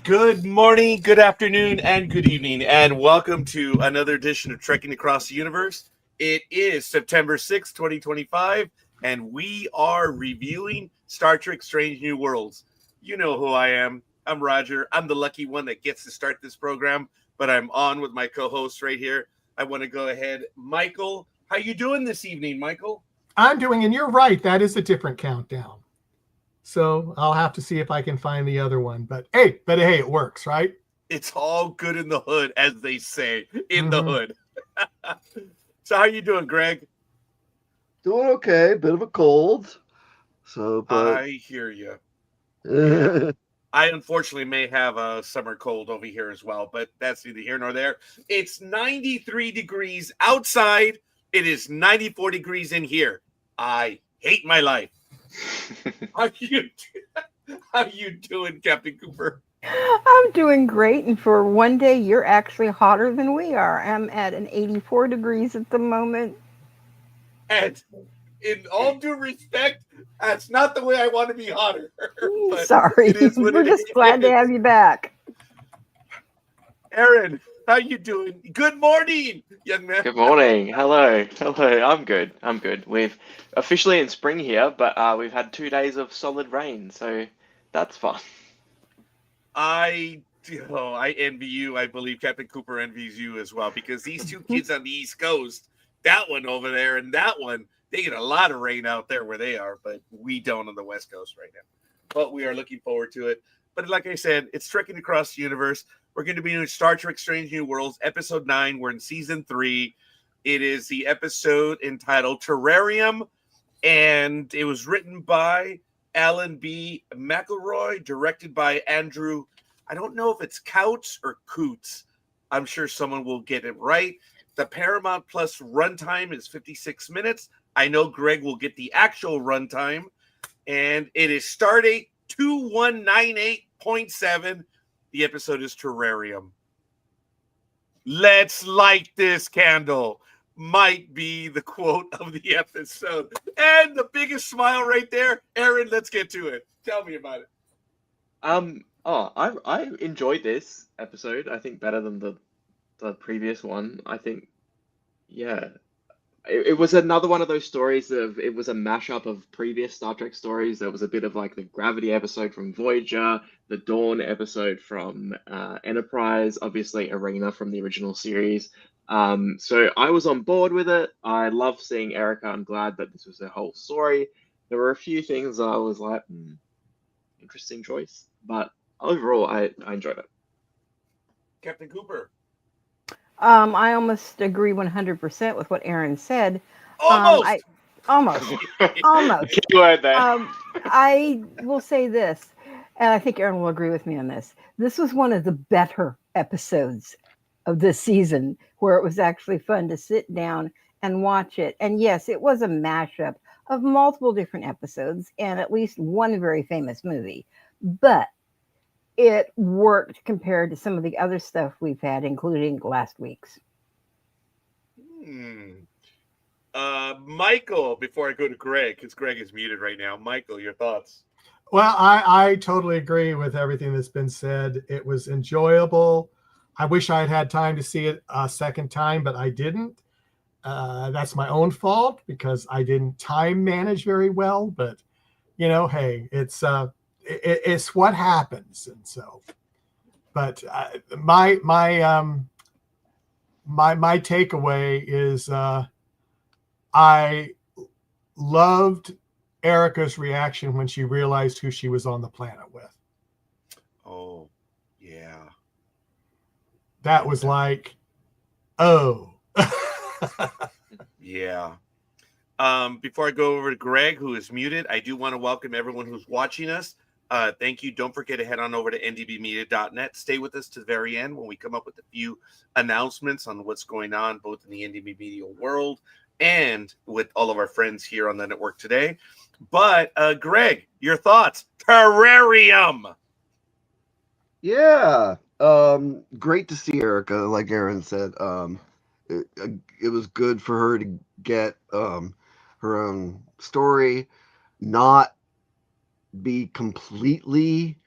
Good morning, good afternoon, and good evening, and welcome to another edition of Trekking Across the Universe. It is September 6th, 2025, and we are reviewing Star Trek Strange New Worlds. You know who I am. I'm Roger. I'm the lucky one that gets to start this program, but I'm on with my co-host right here. I want to go ahead. Michael, how you doing this evening, Michael? I'm doing, and you're right, that is a different countdown. So I'll have to see if I can find the other one. But hey, it works, right? It's all good in the hood, as they say, in the Mm-hmm. hood. So how you doing, Greg? Doing okay, bit of a cold. But I hear you. Yeah. I unfortunately may have a summer cold over here as well, but that's neither here nor there. It's 93 degrees outside. It is 94 degrees in here. I hate my life. How you how you doing, Captain Cooper? I'm doing great, and for one day, you're actually hotter than we are. I'm at an 84 degrees at the moment. And in all due respect, that's not the way I want to be hotter. But Sorry, it is what we're it just glad to is. have you back. Aaron, how you doing? Good morning, young man. Good morning. Hello. I'm good. We've officially in spring here, but we've had 2 days of solid rain, so that's fun. I envy you. I believe Captain Cooper envies you as well, because these two kids on the East Coast, that one over there and that one, they get a lot of rain out there where they are, but we don't on the West Coast right now. But we are looking forward to it. But like I said, it's Trekking Across the Universe. We're going to be doing Star Trek Strange New Worlds, episode 9. We're in season 3. It is the episode entitled Terrarium, and it was written by Alan B. McElroy, directed by Andrew. I don't know if it's Couts or Coots. I'm sure someone will get it right. The Paramount Plus runtime is 56 minutes. I know Greg will get the actual runtime, and it is Stardate 2198.7. The episode is Terrarium. Let's light this candle might be the quote of the episode. And the biggest smile right there. Aaron, let's get to it. Tell me about it. I enjoyed this episode. I think better than the previous one. I think, yeah, it was another one of those stories it was a mashup of previous Star Trek stories. There was a bit of like the Gravity episode from Voyager, the Dawn episode from Enterprise, obviously Arena from the original series. So I was on board with it. I love seeing Erica. I'm glad that this was a whole story. There were a few things that I was like, interesting choice, but overall, I enjoyed it. Captain Cooper. I almost agree 100% with what Aaron said. Almost. Almost. Keyword there. I will say this, and I think Aaron will agree with me on this. This was one of the better episodes of this season, where it was actually fun to sit down and watch it. And yes, it was a mashup of multiple different episodes and at least one very famous movie. But it worked compared to some of the other stuff we've had, including last week's. Michael, before I go to Greg, because Greg is muted right now. Michael, your thoughts? Well, I totally agree with everything that's been said. It was enjoyable. I wish I had had time to see it a second time, but I didn't. That's my own fault because I didn't time manage very well. But hey, it's what happens, and so. But my takeaway is I loved Erica's reaction when she realized who she was on the planet with. Oh, yeah. That was like, oh. Yeah. Before I go over to Greg, who is muted, I do want to welcome everyone who's watching us. Thank you. Don't forget to head on over to ndbmedia.net. Stay with us to the very end when we come up with a few announcements on what's going on both in the NDB media world and with all of our friends here on the network today. But Greg, your thoughts? Terrarium. yeah, great to see Erica. Like Aaron said, it was good for her to get her own story, not be completely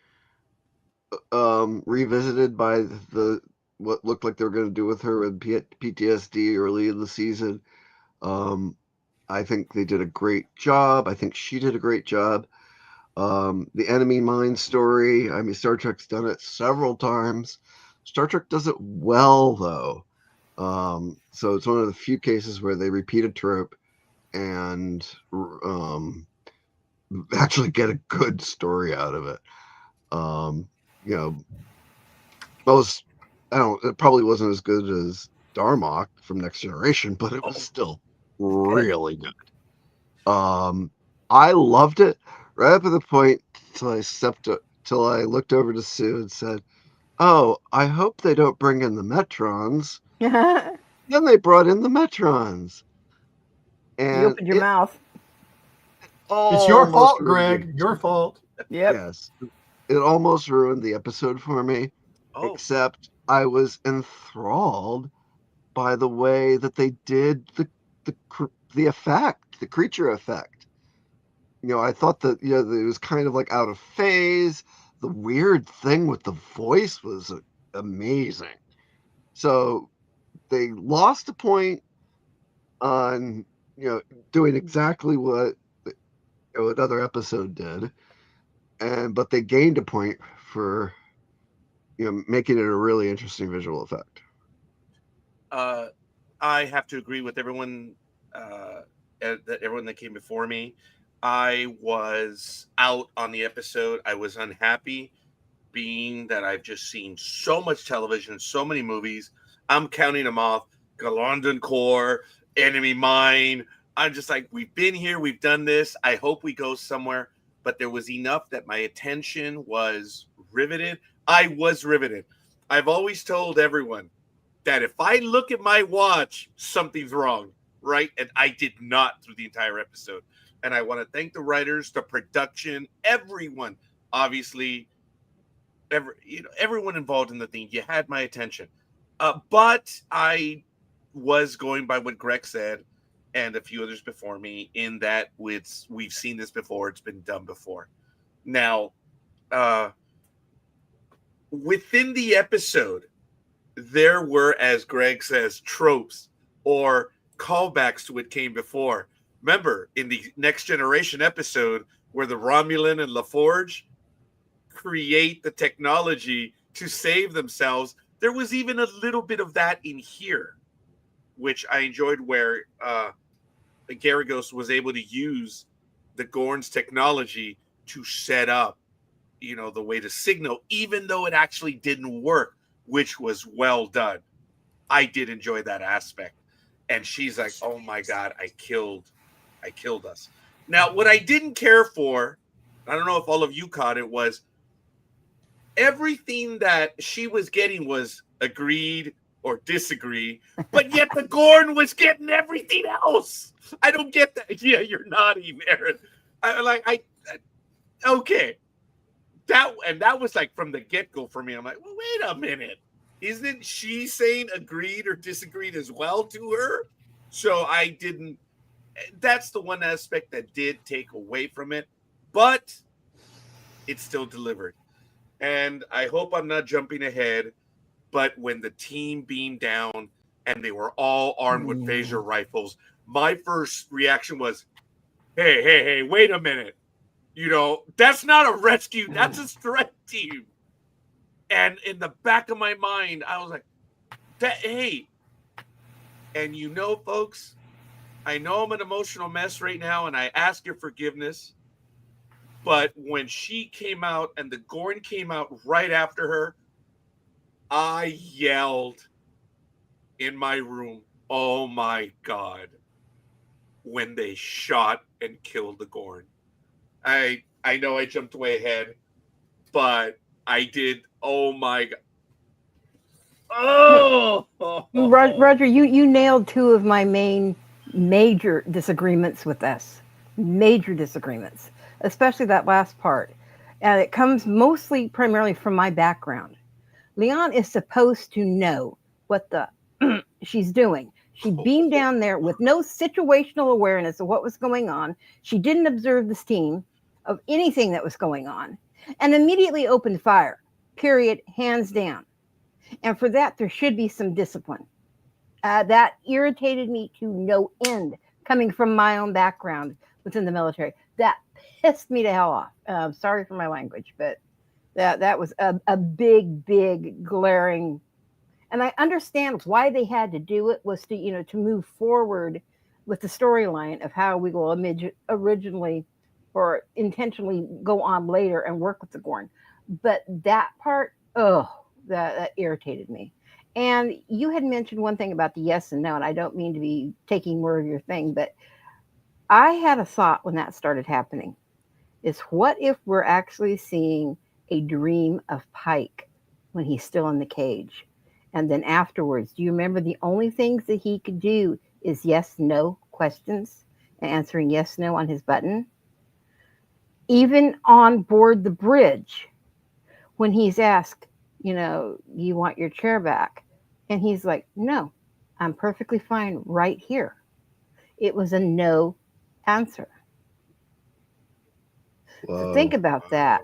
revisited by the what looked like they were going to do with her with PTSD early in the season. I think they did a great job. I think she did a great job. The enemy mine story. I mean, Star Trek's done it several times. Star Trek does it well, though. So it's one of the few cases where they repeat a trope and actually get a good story out of it. You know, most it probably wasn't as good as Darmok from Next Generation, but it was still really good. I loved it right up to the point till I looked over to Sue and said, "Oh, I hope they don't bring in the Metrons." Then they brought in the Metrons, You and opened your mouth. It's your almost fault, ruined Greg. Your fault. Yep. Yes, it almost ruined the episode for me. Oh, Except I was enthralled by the way that they did the effect, the creature effect. You know, I thought that it was kind of like out of phase. The weird thing with the voice was amazing. So they lost a point on doing exactly what another episode did, but they gained a point for making it a really interesting visual effect. I have to agree with everyone that came before me. I was out on the episode. I was unhappy, being that I've just seen so much television, so many movies. I'm counting them off: Galandan Core, Enemy Mine. I'm just like, we've been here, we've done this. I hope we go somewhere. But there was enough that my attention was riveted. I was riveted. I've always told everyone that if I look at my watch, something's wrong, right? And I did not through the entire episode. And I want to thank the writers, the production, everyone. Obviously, everyone involved in the thing. You had my attention. But I was going by what Greg said and a few others before me, in that we've seen this before. It's been done before. Now, within the episode, there were, as Greg says, tropes or callbacks to what came before. Remember, in the Next Generation episode, where the Romulan and LaForge create the technology to save themselves, there was even a little bit of that in here, which I enjoyed, where Garagos was able to use the Gorn's technology to set up, the way to signal, even though it actually didn't work, which was well done. I did enjoy that aspect. And she's like, "Oh my God, I killed us." Now, what I didn't care for, I don't know if all of you caught it, was everything that she was getting was agreed or disagree, but yet the Gorn was getting everything else. I don't get that. Yeah, you're nodding, Aaron. Okay. That was like from the get-go for me. I'm like, well, wait a minute. Isn't she saying agreed or disagreed as well to her? So I didn't. That's the one aspect that did take away from it, but it still delivered. And I hope I'm not jumping ahead, but when the team beamed down and they were all armed with phaser rifles, my first reaction was, hey, wait a minute. That's not a rescue. That's a strike team. And in the back of my mind, I was like, hey. And folks, I know I'm an emotional mess right now, and I ask your forgiveness. But when she came out and the Gorn came out right after her, I yelled in my room, "Oh my God," when they shot and killed the Gorn. I know I jumped way ahead, but I did. Oh my God. Oh, Roger, you nailed two of my major disagreements with this. Major disagreements, especially that last part. And it comes primarily from my background. Leon is supposed to know what she's doing. She beamed down there with no situational awareness of what was going on. She didn't observe the steam of anything that was going on and immediately opened fire. period, hands down. And for that, there should be some discipline. That irritated me to no end, coming from my own background within the military. That pissed me to hell off. Sorry for my language, but that was a big, big glaring. And I understand why they had to do it was to move forward with the storyline of how we will originally or intentionally go on later and work with the Gorn. But that part, that irritated me. And you had mentioned one thing about the yes and no, and I don't mean to be taking more of your thing, but I had a thought when that started happening is what if we're actually seeing a dream of Pike when he's still in the cage? And then afterwards, do you remember the only things that he could do is yes, no questions and answering yes, no on his button? Even on board the bridge, when he's asked, you want your chair back? And he's like, no, I'm perfectly fine right here. It was a no answer. So think about that.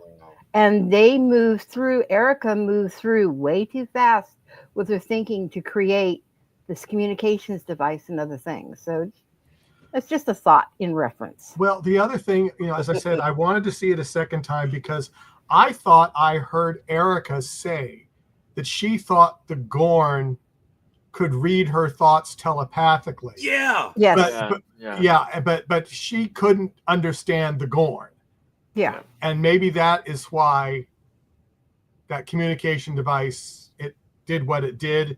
And they moved through, Erica moved through way too fast with her thinking to create this communications device and other things. So it's just a thought in reference. Well, the other thing, as I said, I wanted to see it a second time because I thought I heard Erica say that she thought the Gorn could read her thoughts telepathically. Yeah. Yes. But she couldn't understand the Gorn. Yeah. And maybe that is why that communication device, it did what it did.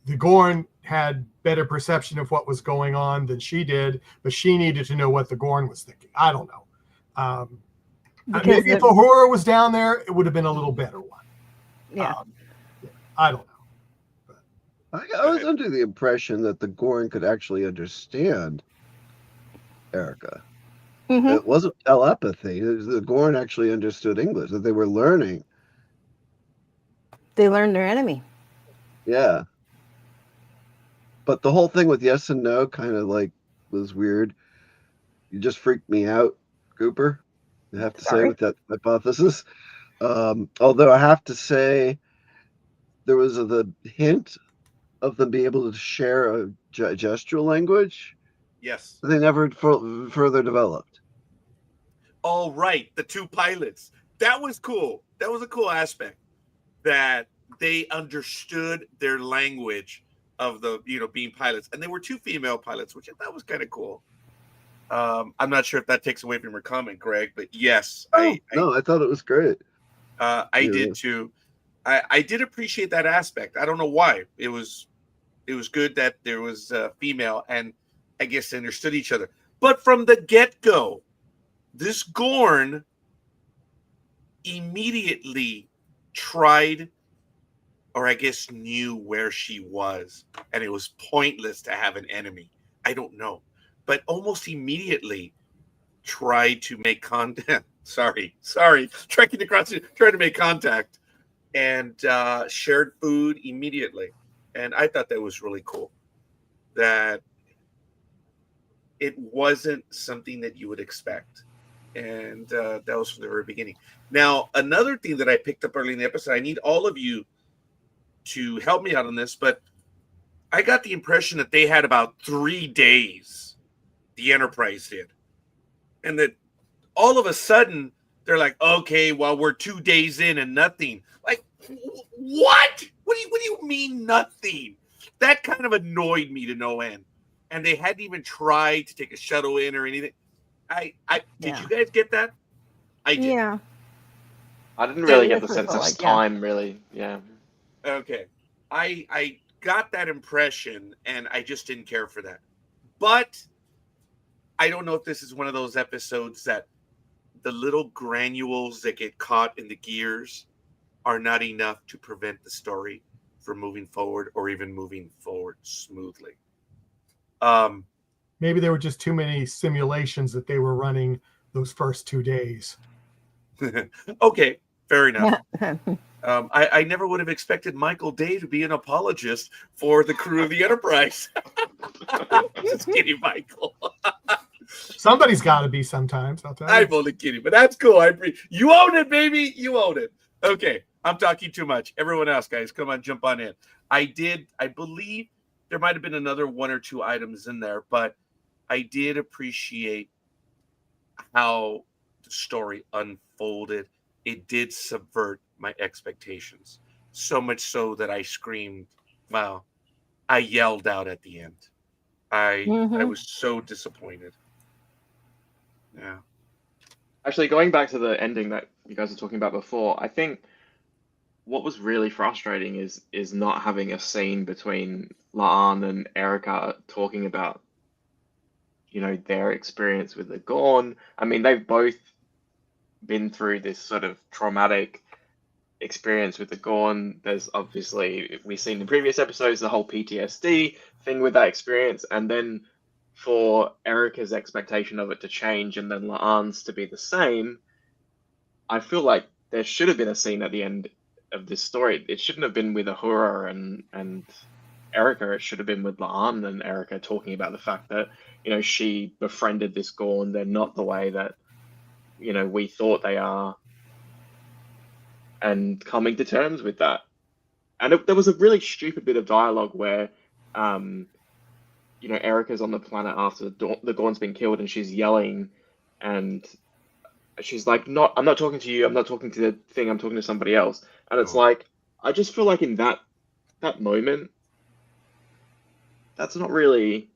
The Gorn had better perception of what was going on than she did, but she needed to know what the Gorn was thinking. I don't know. Maybe if Uhura was down there, it would have been a little better one. Yeah. I don't know. I was under the impression that the Gorn could actually understand Erica. Mm-hmm. It wasn't telepathy. The Gorn actually understood English, that they were learning. They learned their enemy. Yeah. But the whole thing with yes and no kind of was weird. You just freaked me out, Cooper. I have to say with that hypothesis. Although I have to say there was the hint of them being able to share a gestural language. Yes. They never further developed. Oh, right. The two pilots. That was cool. That was a cool aspect that they understood their language of the, being pilots. And they were two female pilots, which I thought was kind of cool. I'm not sure if that takes away from your comment, Greg, but yes. I thought it was great. I did too. I did appreciate that aspect. I don't know why. It was good that there was a female and I guess they understood each other. But from the get-go, this Gorn immediately tried, or I guess knew where she was, and it was pointless to have an enemy. I don't know. But almost immediately tried to make contact. Sorry. Trekking across, trying to make contact and shared food immediately. And I thought that was really cool. That it wasn't something that you would expect. And that was from the very beginning. Now, another thing that I picked up early in the episode, I need all of you to help me out on this, but I got the impression that they had about 3 days, the Enterprise did. And that all of a sudden, they're like, okay, well, we're 2 days in and nothing. Like, what? What do you mean nothing? That kind of annoyed me to no end. And they hadn't even tried to take a shuttle in or anything. Did you guys get that? I did. Yeah. I didn't really get the sense of time, really. Yeah. Okay. I got that impression, and I just didn't care for that. But I don't know if this is one of those episodes that the little granules that get caught in the gears are not enough to prevent the story from moving forward or even moving forward smoothly. Maybe there were just too many simulations that they were running those first 2 days. Okay, fair enough. I never would have expected Michael Day to be an apologist for the crew of the Enterprise. Just kidding, Michael. Somebody's got to be sometimes. I'll tell you. I'm only kidding, but that's cool. You own it, baby. You own it. Okay. I'm talking too much. Everyone else, guys, come on, jump on in. I believe there might have been another one or two items in there, but I did appreciate how the story unfolded. It did subvert my expectations. So much so that I screamed, wow. I yelled out at the end. I Mhm. was so disappointed. Yeah. Actually, going back to the ending that you guys were talking about before, I think what was really frustrating is not having a scene between Laan and Erica talking about, you know, their experience with the Gorn. I mean, they've both been through this sort of traumatic experience with the Gorn. There's obviously, we've seen in previous episodes the whole PTSD thing with that experience, and then for Erica's expectation of it to change and then La'an's to be the same, I feel like there should have been a scene at the end of this story. It shouldn't have been with Ahura and Erica. It should have been with La'an and Erica talking about the fact that, you know, she befriended this Gorn. They're not the way that, you know, we thought they are, and coming to terms with that. And there was a really stupid bit of dialogue where, you know, Erica's on the planet after the Gorn's been killed, and she's yelling, and she's like, "Not, I'm not talking to you. I'm not talking to the thing. I'm talking to somebody else." And it's Oh. like, I just feel like in that moment, that's not really,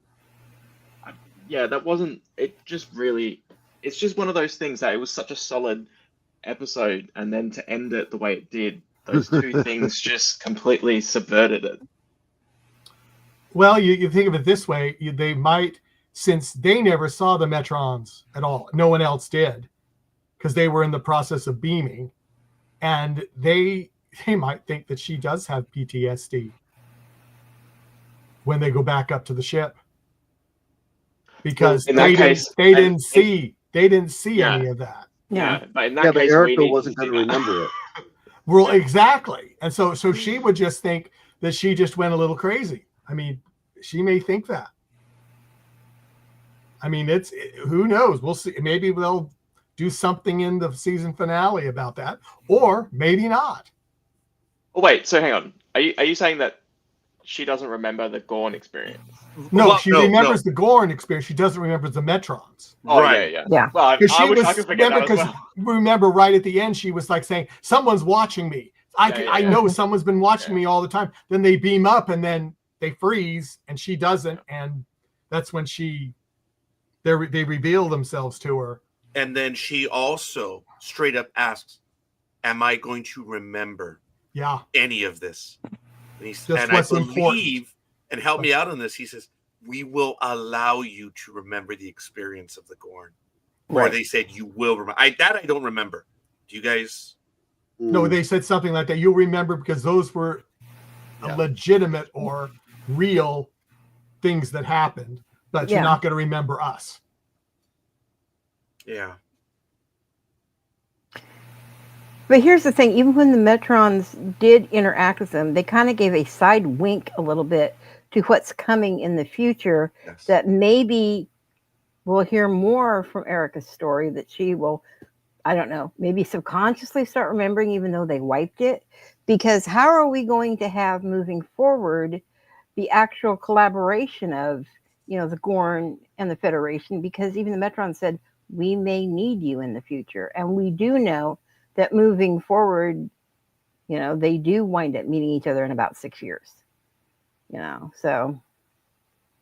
yeah, that wasn't. It just really, it's just one of those things that it was such a solid episode, and then to end it the way it did, those two things just completely subverted it. Well, you think of it this way, they might, since they never saw the Metrons at all, no one else did, because they were in the process of beaming, and they might think that she does have PTSD when they go back up to the ship, because Well, in that case, they didn't see Yeah. any of that. Yeah, but in that Yeah, but case, we Erica need to wasn't see going to that. remember it. Well, exactly, and so she would just think that she just went a little crazy. I mean, she may think that. I mean, who knows? We'll see. Maybe they'll do something in the season finale about that, or maybe not. Oh, wait, so hang on. Are you saying that she doesn't remember the Gorn experience? No, Well, she remembers the Gorn experience. She doesn't remember the Metrons. Oh, Right. yeah. Well, I Because wish I could forget that as well. remember right at the end, she was like saying, "Someone's watching me. I know someone's been watching me all the time." Then they beam up, and then they freeze, and she doesn't, and that's when they reveal themselves to her. And then she also straight up asks, "Am I going to remember Yeah, any of this?" Just And what's I important. believe, and help me out on this, he says, "We will allow you to remember the experience of the Gorn." Or Right. they said, "You will remember." I don't remember. Do you guys? no, they said something like that. You'll remember because those were Yeah. legitimate or real things that happened, but Yeah. you're not going to remember us. Yeah. But here's the thing, even when the Metrons did interact with them, they kind of gave a side wink a little bit to what's coming in the future, Yes. that maybe we'll hear more from Erica's story, that she will, I don't know, maybe subconsciously start remembering even though they wiped it. Because how are we going to have moving forward the actual collaboration of, you know, the Gorn and the Federation? Because even the Metron said, we may need you in the future. And we do know that moving forward, you know, they do wind up meeting each other in about 6 years, you know, so.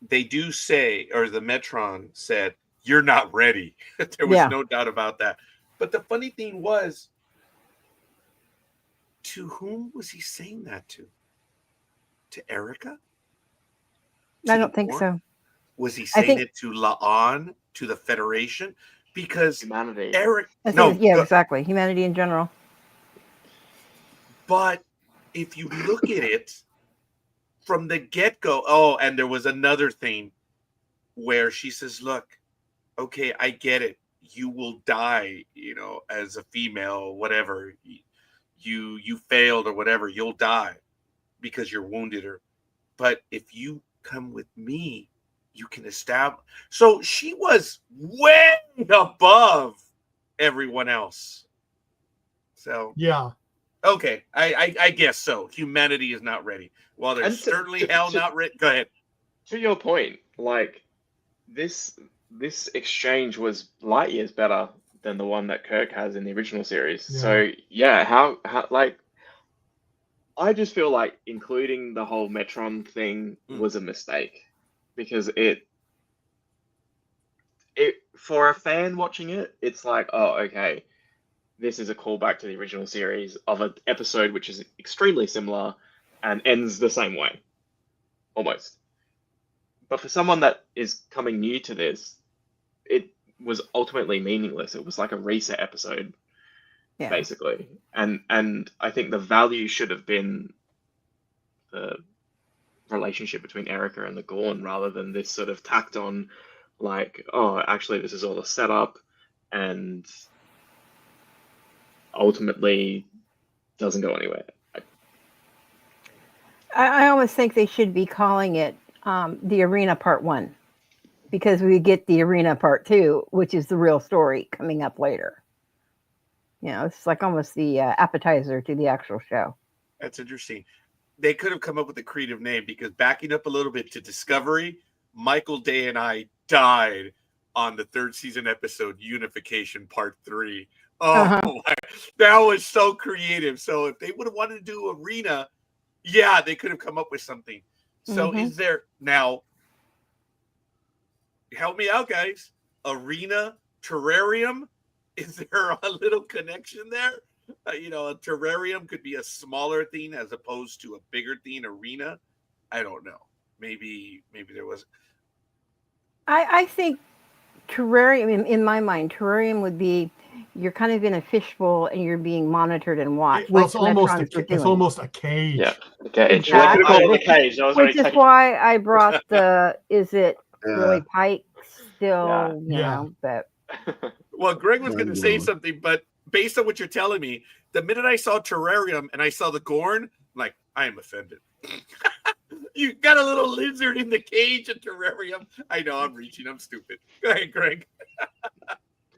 They do say, or the Metron said, "You're not ready." There was Yeah. no doubt about that. But the funny thing was, to whom was he saying that to? To Erica? To I the don't think Gorn? so. Was he I saying think- it to La'an, to the Federation? Because Humanity. Eric, I think, no, yeah, exactly. Humanity in general. but if you look at it from the get-go, oh, and there was another thing where she says, "Look, okay, I get it. You will die, you know, as a female, whatever. You failed or whatever, you'll die because you're wounded, or but if you come with me, you can establish." So she was way above everyone else. So Yeah. Okay, I guess so. Humanity is not ready. Well, they're And certainly hell not ready. Go ahead. To your point, like this exchange was light years better than the one that Kirk has in the original series. Yeah. So yeah, how like I just feel like including the whole Metron thing was a mistake because it for a fan watching it, it's like, oh, okay, this is a callback to the original series of an episode which is extremely similar and ends the same way, almost. But for someone that is coming new to this, it was ultimately meaningless. It was like a reset episode, Yeah. basically. And I think the value should have been the relationship between Erica and the Gorn rather than this sort of tacked on, like, oh, actually, this is all a setup, and ultimately doesn't go anywhere. I almost think they should be calling it the Arena Part 1, because we get the Arena Part 2, which is the real story coming up later. You know, it's like almost the appetizer to the actual show. That's interesting. They could have come up with a creative name because backing up a little bit to Discovery, Michael Day and I died on the 3rd season episode Unification Part 3. Oh, that was so creative. So if they would have wanted to do Arena, yeah, they could have come up with something. So is there now, help me out, guys, Arena, Terrarium? Is there a little connection there? You know, a terrarium could be a smaller thing as opposed to a bigger thing, Arena. I don't know. Maybe there was. I think terrarium, in my mind, terrarium would be you're kind of in a fishbowl and you're being monitored and watched. Well, which it's almost a cage. Yeah, the cage. Exactly. I could have called it the cage. That was Which very is why I brought the is it Yeah. really Pike still, Yeah. you Yeah. know, but Well, Greg was going to say know. something, but based on what you're telling me, the minute I saw Terrarium and I saw the Gorn, I'm like, I am offended. You got a little lizard in the cage at Terrarium. I know I'm reaching. I'm stupid. Go ahead, Greg.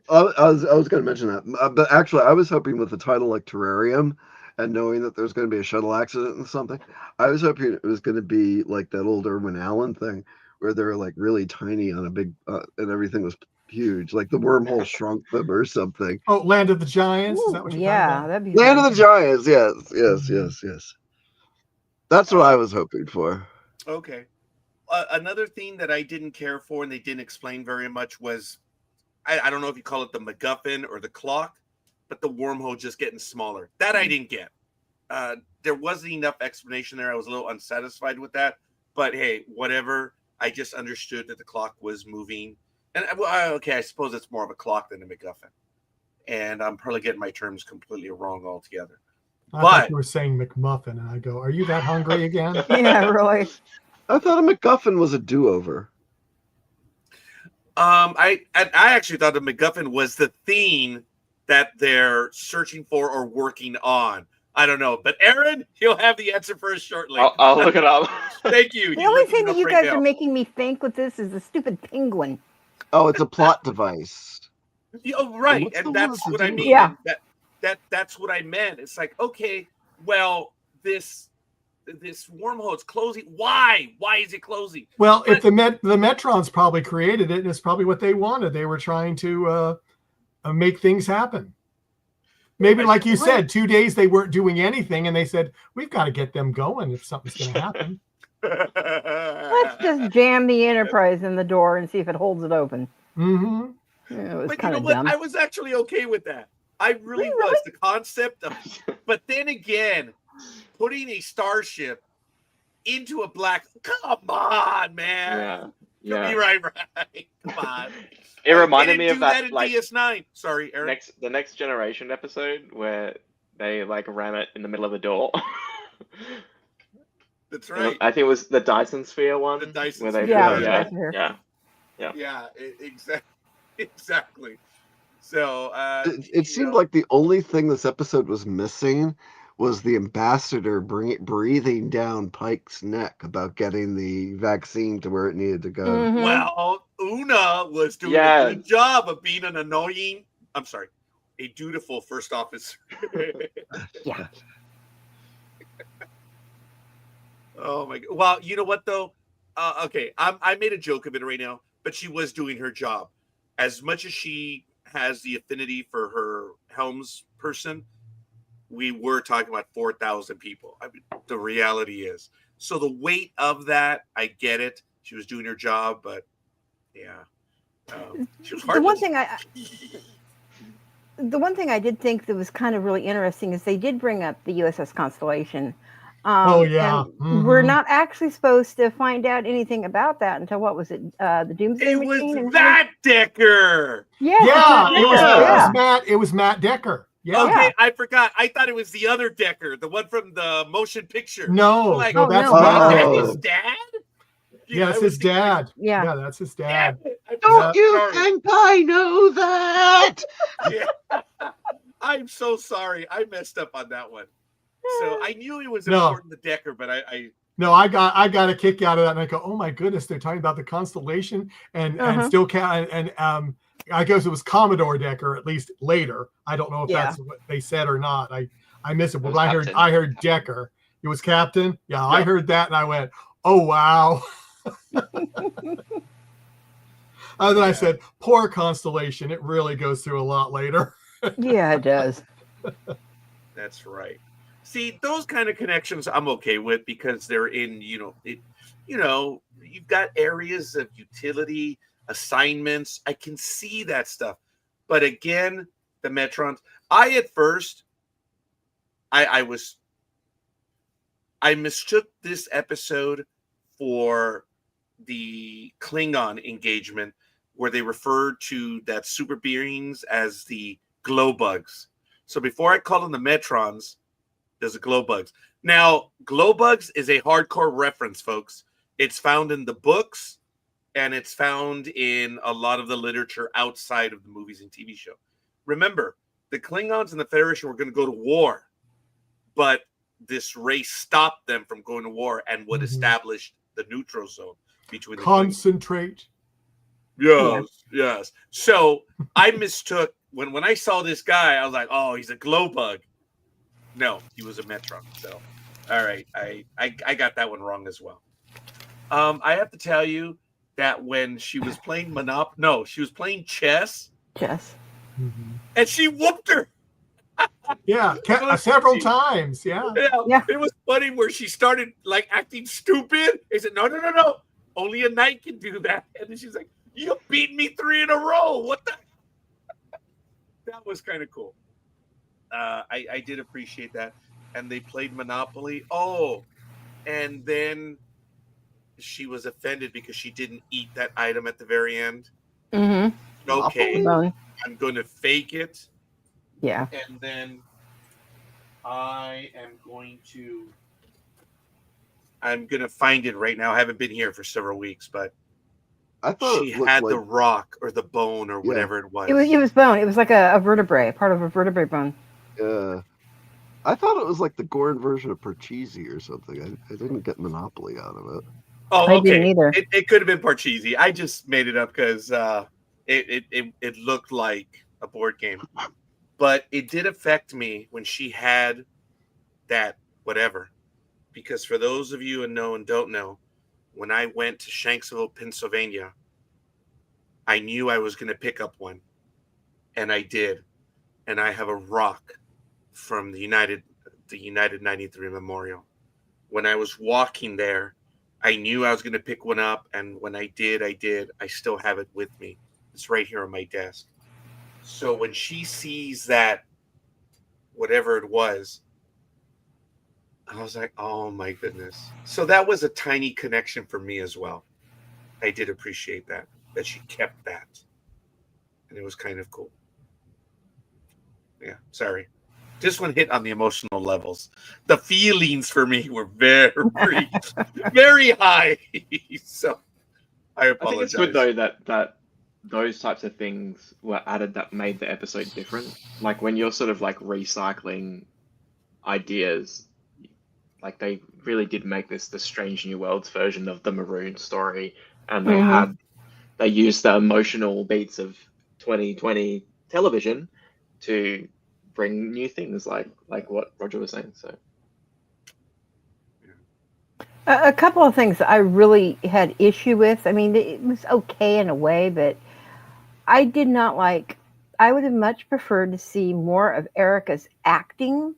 I was going to mention that, but actually, I was hoping with the title like Terrarium, and knowing that there's going to be a shuttle accident and something, I was hoping it was going to be like that old Irwin Allen thing, where they're like really tiny on a big, and everything was huge, like the wormhole shrunk them or something. Oh, Land of the Giants. Is that what you're talking yeah, about? that'd be Land of fun. the Giants, yes. That's what I was hoping for. Okay. Another thing that I didn't care for and they didn't explain very much was, I don't know if you call it the MacGuffin or the clock, but the wormhole just getting smaller. That I didn't get. There wasn't enough explanation there. I was a little unsatisfied with that. But hey, whatever. I just understood that the clock was moving. And okay, I suppose it's more of a clock than a MacGuffin. And I'm probably getting my terms completely wrong altogether. I But- thought you were saying McMuffin, and I go, "Are you that hungry again?" Yeah, really. I thought a MacGuffin was a do-over. I actually thought the MacGuffin was the thing that they're searching for or working on. I don't know, but Aaron, he'll have the answer for us shortly. I'll look it up. Thank you. The only thing that you guys are making me think with this is the stupid penguin. Oh, it's a plot device. Oh, right, What's the and that's word what to I do? mean. Yeah. That's what I meant. It's like, okay, well, this wormhole is closing. Why? Why is it closing? Well, if the Metrons probably created it, and it's probably what they wanted. They were trying to make things happen. Maybe, like you said, 2 days they weren't doing anything, and they said, "We've got to get them going if something's going to happen." Let's just jam the Enterprise in the door and see if it holds it open. Mm-hmm. Yeah, it was But you kind know of what? dumb. I was actually okay with that. I really Really? was. The concept of, but then again, putting a starship into a black. Come on, man. Yeah. You're right. Come on. It reminded They me didn't of do that in like DS9. Sorry, Aaron. the next generation episode where they like ran it in the middle of a door. That's right. I think it was the Dyson Sphere one. The Dyson where they Sphere. Yeah, it was yeah, Dyson Sphere. yeah. Yeah, exactly. So It seemed like the only thing this episode was missing was the ambassador breathing down Pike's neck about getting the vaccine to where it needed to go. Mhm. well, Una was doing Yeah. a good job of being an annoying. I'm sorry, a dutiful first officer. Yeah. Oh my god. Well, you know what though? Okay, I made a joke of it right now, but she was doing her job. As much as she has the affinity for her Helms person, we were talking about 4,000 people. I mean, the reality is. So the weight of that, I get it. She was doing her job, but yeah. She was hard. The one thing I did think that was kind of really interesting is they did bring up the USS Constellation. Oh, yeah. And we're not actually supposed to find out anything about that until what was it? The Doomsday It Machine? was that Decker. Yeah. It was Matt Decker. Yeah. Okay, I forgot. I thought it was the other Decker, the one from the motion picture. No, Like, no, that's no. Matt Is that Decker. his dad? Yeah, it's I was his thinking, dad. Yeah. Yeah, that's his dad. Don't you Sorry. think I know that? Yeah. I'm so sorry. I messed up on that one. So I knew it was No. important to Decker, but I No, I got a kick out of that, and I go, "Oh my goodness, they're talking about the Constellation and still I guess it was Commodore Decker, at least later. I don't know if that's what they said or not. I missed it, but I heard Decker. It was Captain. Yeah, I heard that, and I went, "Oh wow." And then I said, "Poor Constellation. It really goes through a lot later." Yeah, it does. That's right. See, those kind of connections I'm okay with because they're in, you've got areas of utility, assignments. I can see that stuff. But again, the Metrons, I mistook this episode for the Klingon engagement where they referred to that super beings as the glow bugs. So before I called them the Metrons, there's a glow bugs. Now, glow bugs is a hardcore reference, folks. It's found in the books and it's found in a lot of the literature outside of the movies and TV show. Remember, the Klingons and the Federation were going to go to war, but this race stopped them from going to war and would establish the neutral zone between the Concentrate. Yes. So I mistook when I saw this guy, I was like, oh, he's a glow bug. No, he was a Metron. So, all right, I got that one wrong as well. I have to tell you that when she was playing she was playing chess. Chess. And she whooped her. Yeah, several times. Yeah. It was funny where she started like acting stupid. He said, no. Only a knight can do that. And then she's like, you beat me 3 in a row. What the? That was kind of cool. I did appreciate that. And they played Monopoly. Oh, and then she was offended because she didn't eat that item at the very end. Mm-hmm. Okay, Monopoly. I'm going to fake it. Yeah. And then I'm going to find it right now. I haven't been here for several weeks, but I thought she had the rock or the bone or whatever it was. It was bone. It was like a vertebrae, part of a vertebrae bone. I thought it was like the Gorn version of Parcheesi or something. I didn't get Monopoly out of it. Oh, I okay. didn't either. It could have been Parcheesi. I just made it up because it looked like a board game. But it did affect me when she had that whatever. Because for those of you who know and don't know, when I went to Shanksville, Pennsylvania, I knew I was going to pick up one. And I did. And I have a rock from the United 93 Memorial. When I was walking there, I knew I was going to pick one up. And when I did. I still have it with me. It's right here on my desk. So when she sees that, whatever it was, I was like, oh my goodness. So that was a tiny connection for me as well. I did appreciate that she kept that. And it was kind of cool. Yeah, sorry. This one hit on the emotional levels. The feelings for me were very, very high. So I apologize. I think it's good though that those types of things were added that made the episode different. Like when you're sort of like recycling ideas, like they really did make this the Strange New Worlds version of the Maroon story, and they used the emotional beats of 2020 television to bring new things like what Roger was saying. So A couple of things I really had issue with. I mean, it was okay in a way, but I did not like. I would have much preferred to see more of Erica's acting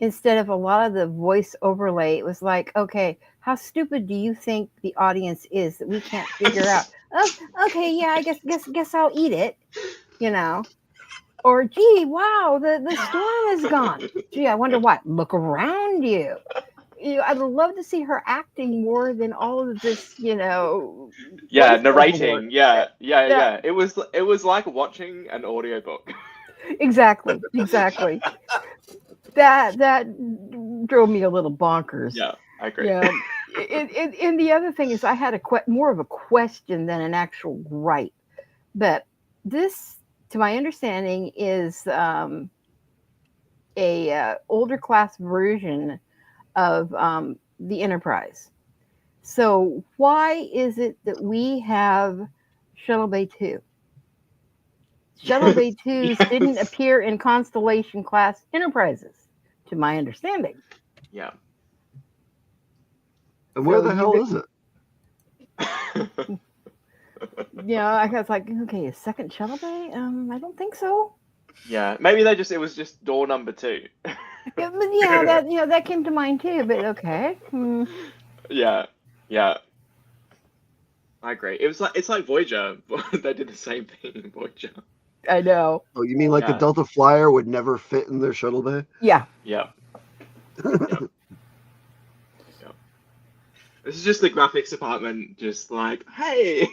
instead of a lot of the voice overlay. It was like, okay, how stupid do you think the audience is that we can't figure out? Oh, okay, yeah, I guess I'll eat it, you know. Or gee, wow, the storm is gone. Gee, I wonder what. Look around you. I'd love to see her acting more than all of this, yeah, voiceover narrating. work. Yeah. It was like watching an audiobook. Exactly. That drove me a little bonkers. Yeah, I agree. Yeah. And the other thing is, I had more of a question than an actual gripe. But this, to my understanding, is a older class version of the Enterprise. So why is it that we have Shuttle Bay 2? Shuttle Bay 2s Yes. didn't appear in Constellation class Enterprises, to my understanding. Yeah. And where So the you hell could- is it? I was like, okay, a second Shuttle Bay? I don't think so. Yeah, maybe it was just door number 2. Yeah, but that came to mind too. But okay. Yeah. I agree. It's like Voyager. They did the same thing in Voyager. I know. Oh, you mean like Yeah. the Delta Flyer would never fit in their shuttle bay? Yeah. Yeah. This is just the graphics department, just like, hey.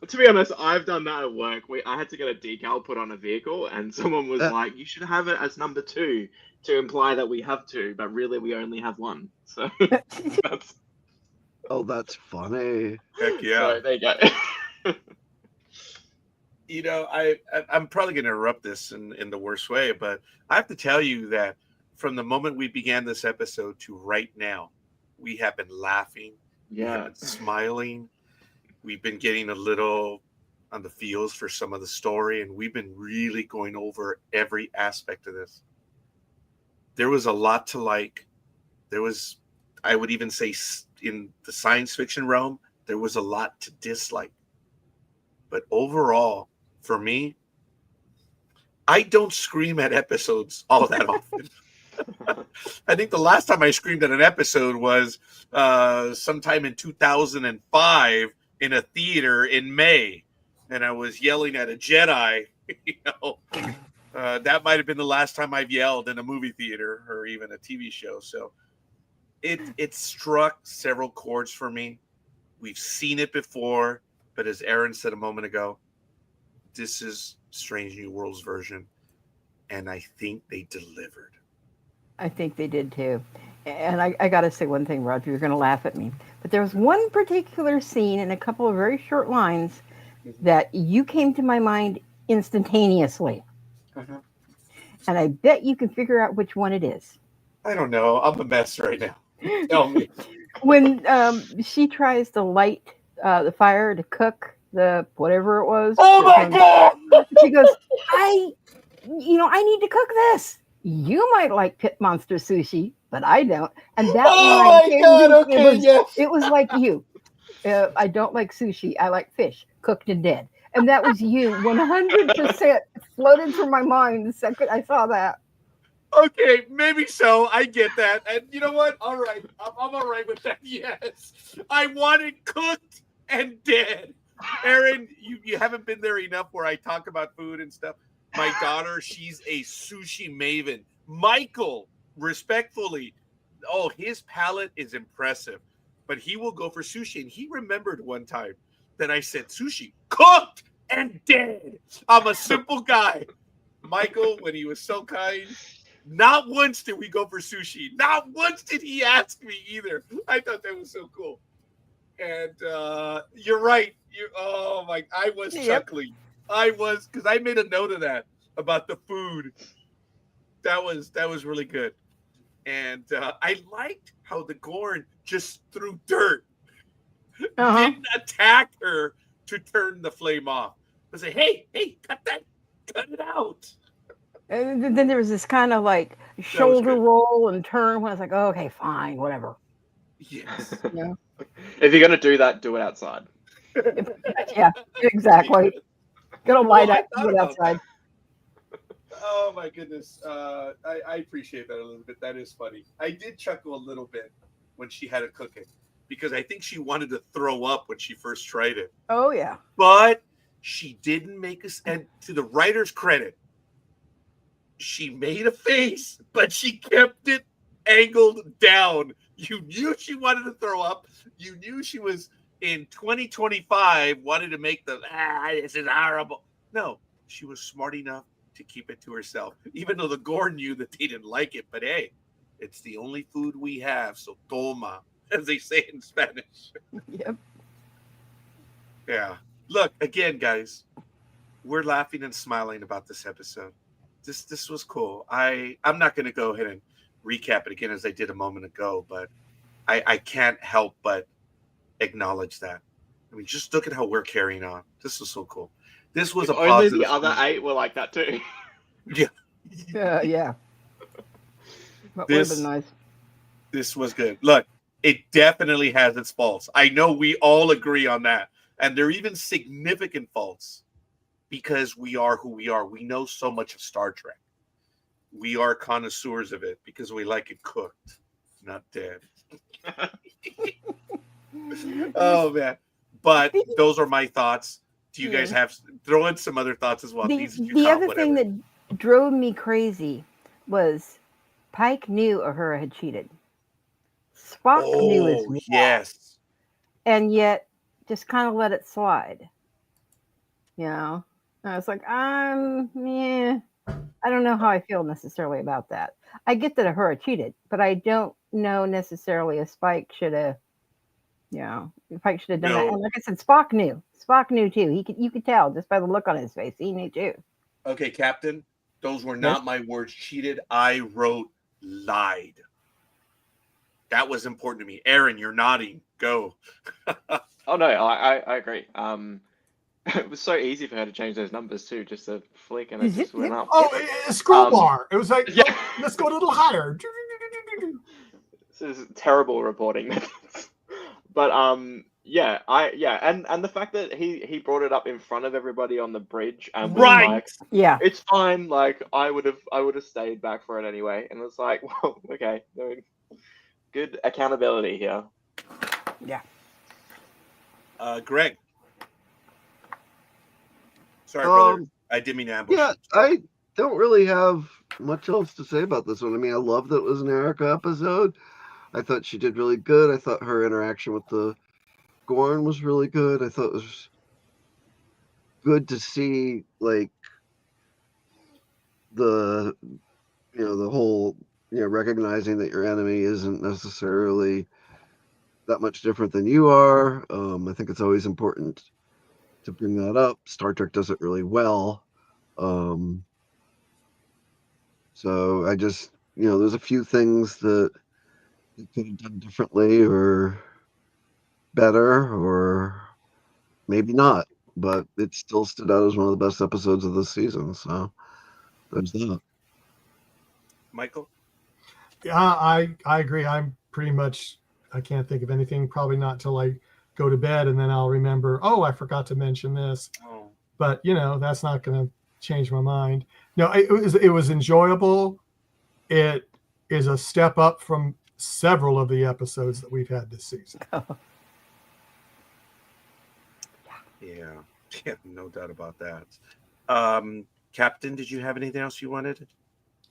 To be honest, I've done that at work. I had to get a decal put on a vehicle, and someone was like, "You should have it as number 2 to imply that we have 2, but really we only have 1." So that's Oh, that's funny. Heck yeah. So there you go. I'm probably going to interrupt this in the worst way, but I have to tell you that from the moment we began this episode to right now, we have been laughing, we have Yeah. been smiling, we've been getting a little on the feels for some of the story, and we've been really going over every aspect of this. There was a lot to like. There was, I would even say, in the science fiction realm, there was a lot to dislike. But overall, for me, I don't scream at episodes all that often. I think the last time I screamed at an episode was sometime in 2005 in a theater in May, and I was yelling at a Jedi. That might have been the last time I've yelled in a movie theater or even a TV show. So it struck several chords for me. We've seen it before, but as Aaron said a moment ago, this is Strange New Worlds version, and I think they delivered. I think they did too. And I got to say one thing, Roger, you're going to laugh at me. But there was one particular scene in a couple of very short lines that you came to my mind instantaneously. Uh-huh. And I bet you can figure out which one it is. I don't know. I'm a mess right now. Tell me. When she tries to light the fire to cook the whatever it was. Oh my God! She goes, I need to cook this. You might like pit monster sushi, but I don't. And that it was like you. I don't like sushi. I like fish cooked and dead. And that was you. 100% floated through my mind the second I saw that. Okay, maybe so. I get that. And you know what? All right. I'm all right with that. Yes. I want it cooked and dead. Aaron, you haven't been there enough where I talk about food and stuff. My daughter, she's a sushi maven. Michael, respectfully, his palate is impressive, but he will go for sushi. And he remembered one time that I said sushi cooked and dead. I'm a simple guy. Michael, when he was so kind, not once did we go for sushi. Not once did he ask me either. I thought that was so cool. And you're right. I was chuckling. I was, because I made a note of that about the food. That was really good. And I liked how the Gorn just threw dirt. Didn't attack her to turn the flame off. But say, hey, cut it out. And then there was this kind of like shoulder roll and turn when I was like, oh, okay, fine, whatever. Yes. You know? If you're gonna do that, do it outside. Yeah, exactly. Gonna light Well, I up thought and get about outside. Oh my goodness. I appreciate that a little bit. That is funny. I did chuckle a little bit when she had it cooking because I think she wanted to throw up when she first tried it. Oh yeah. But she didn't make us, and to the writer's credit, she made a face, but she kept it angled down. You knew she wanted to throw up. You knew she was in 2025 wanted to make the this is horrible. No, she was smart enough to keep it to herself, even though the Gore knew that they didn't like it. But hey, it's the only food we have, so toma, as they say in Spanish. Yep. Yeah. Look, again, guys, we're laughing and smiling about this episode. This was cool. I'm not going to go ahead and recap it again as I did a moment ago, but I can't help but acknowledge that. I mean, just look at how we're carrying on. This was so cool. This was If a only positive. the other 8 were like that too. Yeah. Yeah. That would have been nice. This was good. Look, it definitely has its faults. I know we all agree on that. And they're even significant faults because we are who we are. We know so much of Star Trek. We are connoisseurs of it because we like it cooked, not dead. Oh, man. But those are my thoughts. Do you guys have throw in some other thoughts as well? The other thing that drove me crazy was Pike knew Uhura had cheated. Spock knew as well. Yes. And yet just kind of let it slide. You know? And I was like, yeah, I don't know how I feel necessarily about that. I get that Uhura cheated, but I don't know necessarily if Spike should have, Pike should have done that. And like I said, Spock knew. Spock knew too. You could tell just by the look on his face. He knew too. Okay, Captain. Those were not my words. Cheated. I wrote lied. That was important to me. Aaron, you're nodding. Go. Oh no, I agree. It was so easy for her to change those numbers too, just a flick and it just went up. Oh, a scroll bar. It was like, let's go a little higher. This is terrible reporting. But and the fact that he brought it up in front of everybody on the bridge and was like, yeah, it's fine. Like I would have stayed back for it anyway. And it's like, well, okay, good accountability here. Yeah. Greg. Sorry, brother. I didn't mean to ambush. Yeah, I don't really have much else to say about this one. I mean, I love that it was an Erica episode. I thought she did really good. I thought her interaction with the Gorn was really good. I thought it was good to see, like, the whole, recognizing that your enemy isn't necessarily that much different than you are. I think it's always important to bring that up. Star Trek does it really well. So I just, there's a few things that you could have done differently or better or maybe not, but it still stood out as one of the best episodes of the season. So there's that. Michael? Yeah, I agree. I'm pretty much, I can't think of anything, probably not till I go to bed, and then I'll remember, oh, I forgot to mention this. Oh. But, that's not going to change my mind. No, it was enjoyable. It is a step up from several of the episodes that we've had this season. Yeah, no doubt about that. Captain, did you have anything else you wanted?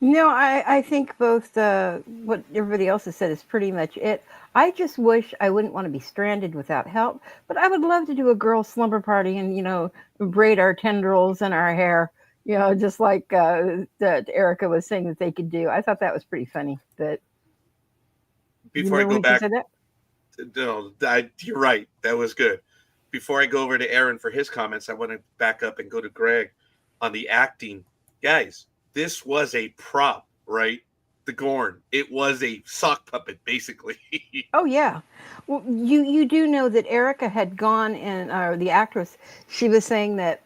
No, I think both what everybody else has said is pretty much it. I just wish I wouldn't want to be stranded without help, but I would love to do a girl slumber party and, braid our tendrils in our hair, just like that Erica was saying that they could do. I thought that was pretty funny. But before I go back, no, you're right. That was good. Before I go over to Aaron for his comments, I want to back up and go to Greg on the acting. Guys, this was a prop, right? The Gorn. It was a sock puppet, basically. Oh, yeah. Well, you do know that Erica had gone and the actress, she was saying that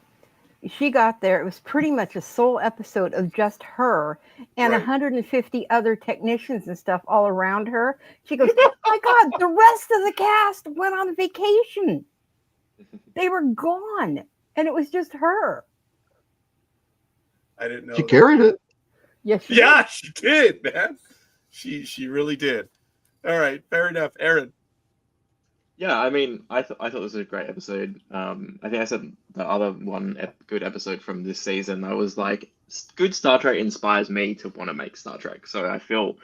she got there, it was pretty much a sole episode of just her and Right. 150 other technicians and stuff all around her. She goes, "Oh my God, the rest of the cast went on vacation. They were gone, and it was just her." I didn't know. She that. carried it. Yes, she Yeah, she did, man. She really did. All right, fair enough, Aaron. Yeah, I mean, I thought this was a great episode. I think I said the other one good episode from this season. I was like, good Star Trek inspires me to want to make Star Trek. So I feel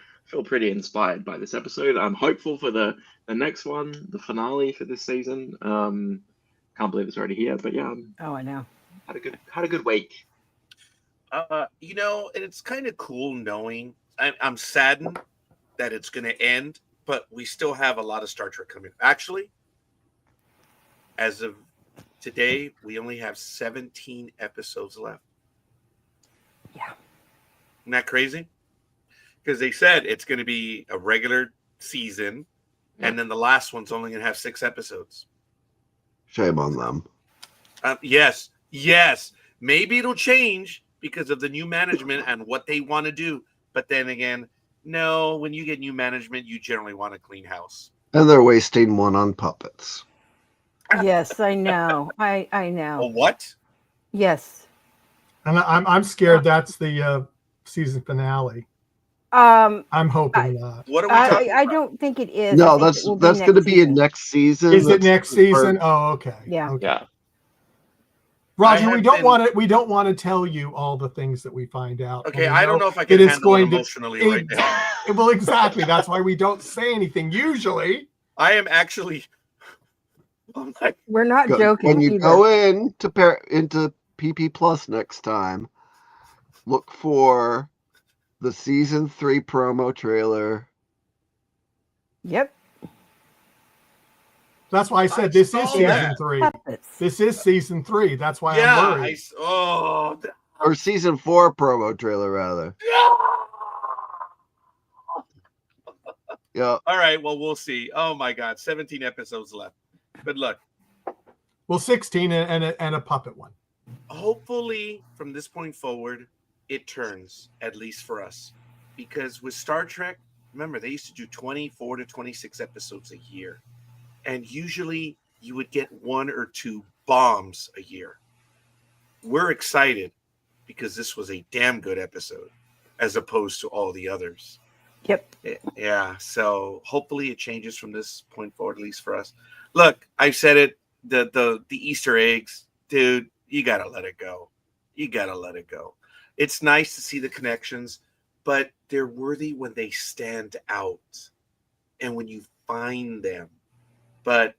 pretty inspired by this episode. I'm hopeful for the next one, the finale for this season. Can't believe it's already here, but yeah, Oh, I know. had a good week. You know, and it's kind of cool knowing. I'm saddened that it's going to end, but we still have a lot of Star Trek coming. Actually, as of today, we only have 17 episodes left. Yeah. Isn't that crazy? Because they said it's going to be a regular season, and then the last one's only going to have 6 episodes. Shame on them. Yes. Maybe it'll change because of the new management and what they want to do. But then again, no, when you get new management, you generally want to clean house. And they're wasting one on puppets. Yes, I know. I know. Well, what? Yes. And I'm scared that's the season finale. I'm hoping not. What are we talking I about? don't think it is. No, I think it will that's going to be in season. next season. Is it That's next the season? first- Oh, okay. Yeah. Okay. Yeah. Roger, I we have don't been- want to. We don't want to tell you all the things that we find out. Okay, And we I don't know if I can that it's handle it going to- emotionally right now. Well, exactly. That's why we don't say anything usually. I am actually. Oh my, We're not joking. When you either. go into PP Plus next time, look for the season 3 promo trailer. Yep. That's why I said I this saw is season that. 3. Puppets. This is season 3. That's why yeah. I'm worried. Or season 4 promo trailer, rather. Yeah. All right. Well, we'll see. Oh my God, 17 episodes left. But look, Well, 16 and a puppet one. hopefully from this point forward, it turns, at least for us. Because with Star Trek, remember, they used to do 24 to 26 episodes a year. And usually you would get 1 or 2 bombs a year. We're excited because this was a damn good episode as opposed to all the others. Yep. Yeah, so hopefully it changes from this point forward, at least for us. Look, I've said it, the Easter eggs, dude, you got to let it go. You got to let it go. It's nice to see the connections, but they're worthy when they stand out and when you find them. But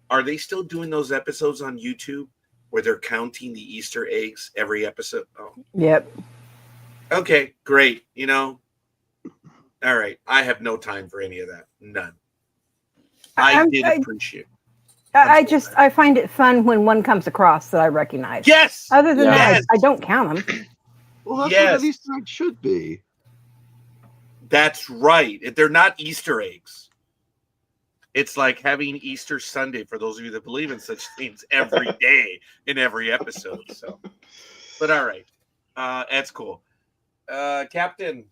are they still doing those episodes on YouTube where they're counting the Easter eggs every episode? Oh, Yep. okay, great. You know, all right. I have no time for any of that. None. I did appreciate. I find it fun when one comes across that I recognize. Yes. Other than that, Yes. I don't count them. Well, that's Yes. what an Easter egg should be. That's right. They're not Easter eggs. It's like having Easter Sunday for those of you that believe in such things every day in every episode. So, but all right, that's cool. Captain,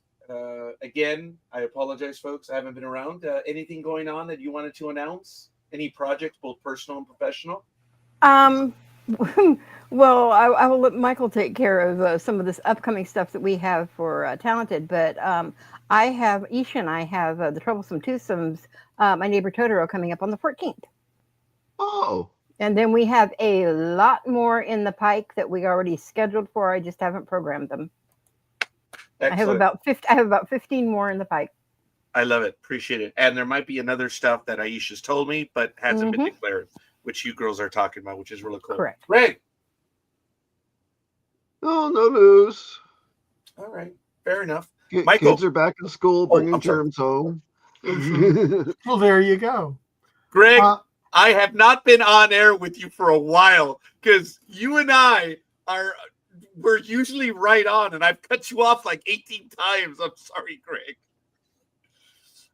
again, I apologize, folks. I haven't been around. Anything going on that you wanted to announce? Any projects, both personal and professional? Well, I will let Michael take care of some of this upcoming stuff that we have for Talented, but I have Isha and I have the Troublesome Twosomes, My Neighbor Totoro, coming up on the 14th. Oh, And then we have a lot more in the pike that we already scheduled for. I just haven't programmed them. I have about 15 more in the pike. I love it. Appreciate it. And there might be another stuff that Aisha's told me, but hasn't been declared, which you girls are talking about, which is really cool. Correct. Greg. no news. All right. Fair enough. Michael. Kids are back in school, bringing I'm sorry. germs home. Well, there you go. Greg, Uh, I have not been on air with you for a while because you and we're usually right on, and I've cut you off like 18 times. I'm sorry, Greg.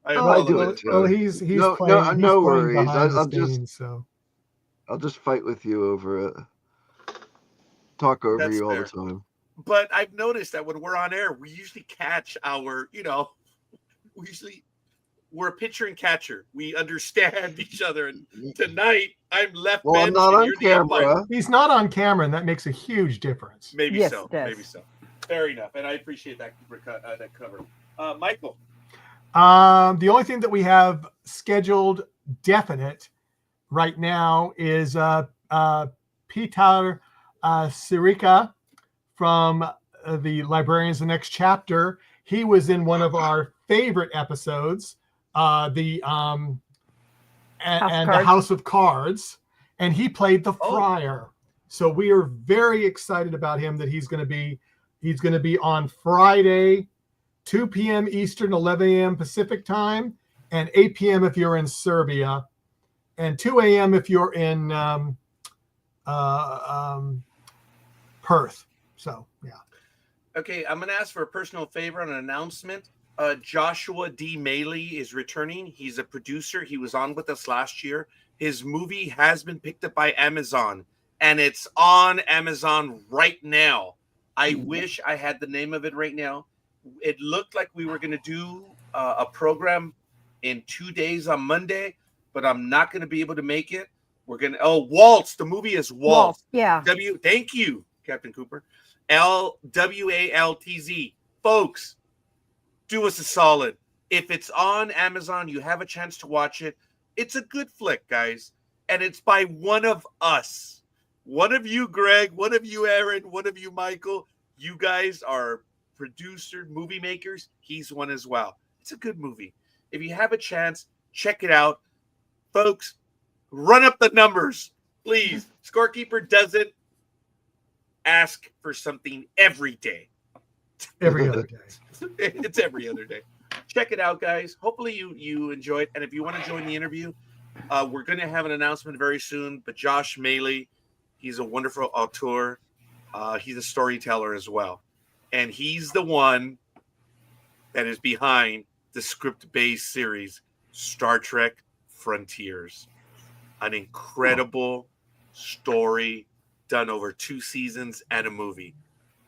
I Oh, I do apologize. it. Well, he's No, playing. no, he's no playing worries. behind the I'll just- scenes, so. I'll just fight with you over it. talk over That's you all the fair. time. But I've noticed that when we're on air, we usually catch our, we're a pitcher and catcher. We understand each other. And tonight, I'm left Well, I'm bench not and on you're the umpire. camera. He's not on camera, and that makes a huge difference. Maybe Yes, so. it does. Maybe so. Fair enough. And I appreciate that cover. Michael. The only thing that we have scheduled definite right now is Peter Sirica from the Librarians the Next Chapter. He was in one of our favorite episodes, the House of Cards, and he played the Friar. So we are very excited about him, that he's going to be on Friday, 2 p.m. Eastern, 11 a.m. Pacific time, and 8 p.m. if you're in Serbia, and 2 a.m. if you're in Perth. So, yeah. Okay, I'm going to ask for a personal favor on an announcement. Joshua D. Maley is returning. He's a producer. He was on with us last year. His movie has been picked up by Amazon, and it's on Amazon right now. I wish I had the name of it right now. It looked like we were going to do a program in 2 days on Monday, but I'm not going to be able to make it. We're going to, Waltz. The movie is Waltz. Yeah. Thank you, Captain Cooper. LWALTZ. Folks, do us a solid. If it's on Amazon, you have a chance to watch it. It's a good flick, guys. And it's by one of us. One of you, Greg. One of you, Aaron. One of you, Michael. You guys are producer, movie makers. He's one as well. It's a good movie. If you have a chance, check it out. Folks, run up the numbers, please. Scorekeeper doesn't ask for something every day. Every other day. It's every other day. Check it out, guys. Hopefully you enjoy it. And if you want to join the interview, we're going to have an announcement very soon. But Josh Maley, he's a wonderful auteur. He's a storyteller as well. And he's the one that is behind the script-based series, Star Trek Frontiers. An incredible story done over 2 seasons and a movie.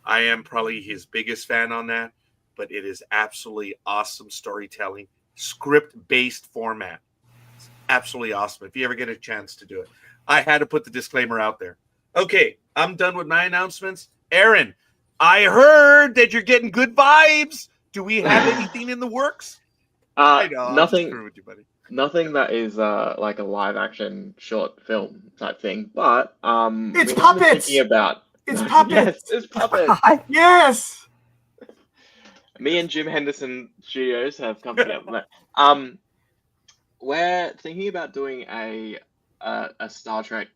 I am probably his biggest fan on that, but it is absolutely awesome storytelling, script-based format. It's absolutely awesome if you ever get a chance to do it. I had to put the disclaimer out there. Okay, I'm done with my announcements. Aaron, I heard that you're getting good vibes. Do we have anything in the works? I know, I'm just screwing with you, buddy. Nothing that is like a live action short film type thing, but It's we have been puppets! thinking about It's puppets! Yes, it's puppets. Yes! Me and Jim Henderson Studios have come together. On that. We're thinking about doing a Star Trek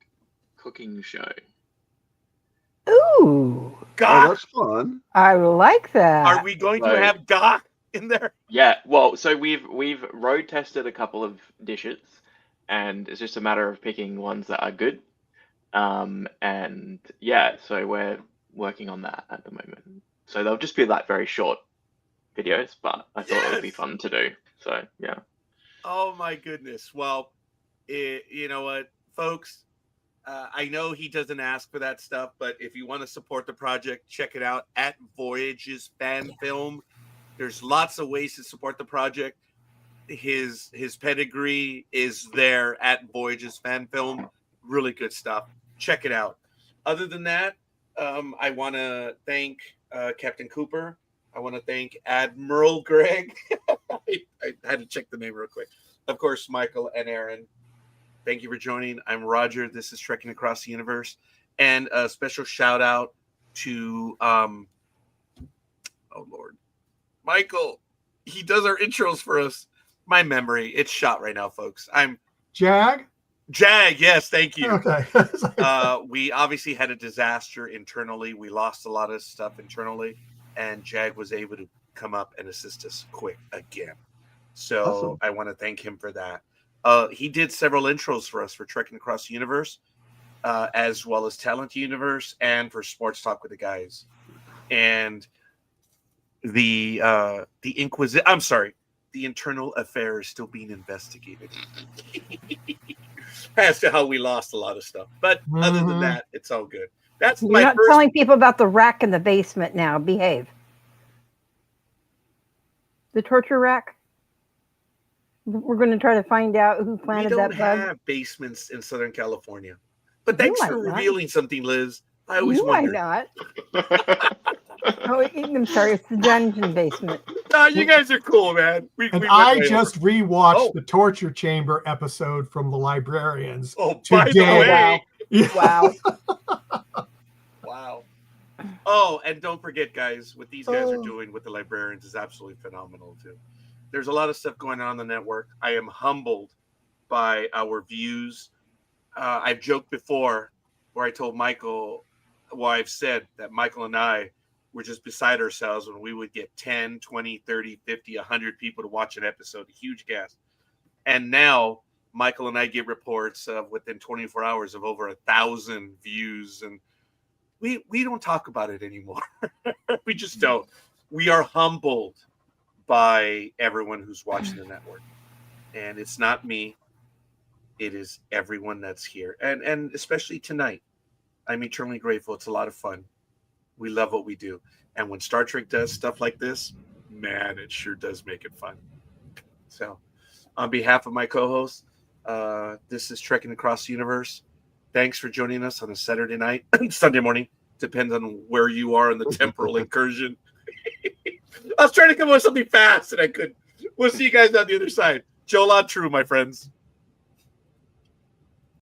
cooking show. Ooh, Oh, God, that's fun. I like that. are we going to have Doc in there? Yeah, well, so we've road tested a couple of dishes, and it's just a matter of picking ones that are good. And yeah, so we're working on that at the moment. So they'll just be like very short videos, but I thought it would be Yes! fun to do. So yeah. Oh my goodness. Well, you know what, folks? I know he doesn't ask for that stuff, but if you want to support the project, check it out at Voyages Fan Film. There's lots of ways to support the project. His pedigree is there at Voyages Fan Film. Really good stuff. Check it out. Other than that, I want to thank Captain Cooper. I want to thank Admiral Greg. I had to check the name real quick. Of course, Michael and Aaron. Thank you for joining. I'm Roger. This is Trekking Across the Universe. And a special shout out to, oh Lord, Michael. He does our intros for us. My memory, it's shot right now, folks. I'm Jag? Yes, thank you. Okay. We obviously had a disaster internally. We lost a lot of stuff internally, and Jag was able to come up and assist us quick again. So Awesome. I want to thank him for that. He did several intros for us for Trekking Across the Universe, as well as Talent Universe, and for Sports Talk with the Guys. And the Inquisition. I'm sorry, the internal affair is still being investigated as to how we lost a lot of stuff. But other than that, it's all good. That's You're my not first. telling people about the rack in the basement now. Behave. The torture rack. We're going to try to find out who We planted don't that bug. have basements in Southern California. But You thanks might for not. revealing something, Liz. I always You might wondered. not. Oh, I'm sorry. It's the dungeon basement. No, you guys are cool, man. We And went I way just over. rewatched Oh. the torture chamber episode from the Librarians. Oh, by the today. way. Yeah. Wow. Wow. Oh, and don't forget, guys, what these guys are Oh. doing with the Librarians is absolutely phenomenal, too. There's a lot of stuff going on the network. I am humbled by our views. I've joked before where I told Michael, well, I've said that Michael and I were just beside ourselves when we would get 10, 20, 30, 50, 100 people to watch an episode, a huge gas. And now Michael and I get reports of within 24 hours of over 1,000 views. And we don't talk about it anymore. We just don't. We are humbled by everyone who's watching the network. And it's not me. It is everyone that's here. And especially tonight. I'm eternally grateful. It's a lot of fun. We love what we do. And when Star Trek does stuff like this, man, it sure does make it fun. So on behalf of my co-host, this is Trekking Across the Universe. Thanks for joining us on a Saturday night, Sunday morning. Depends on where you are in the temporal incursion. I was trying to come up with something fast and I couldn't. We'll see you guys on the other side. Jola True, my friends.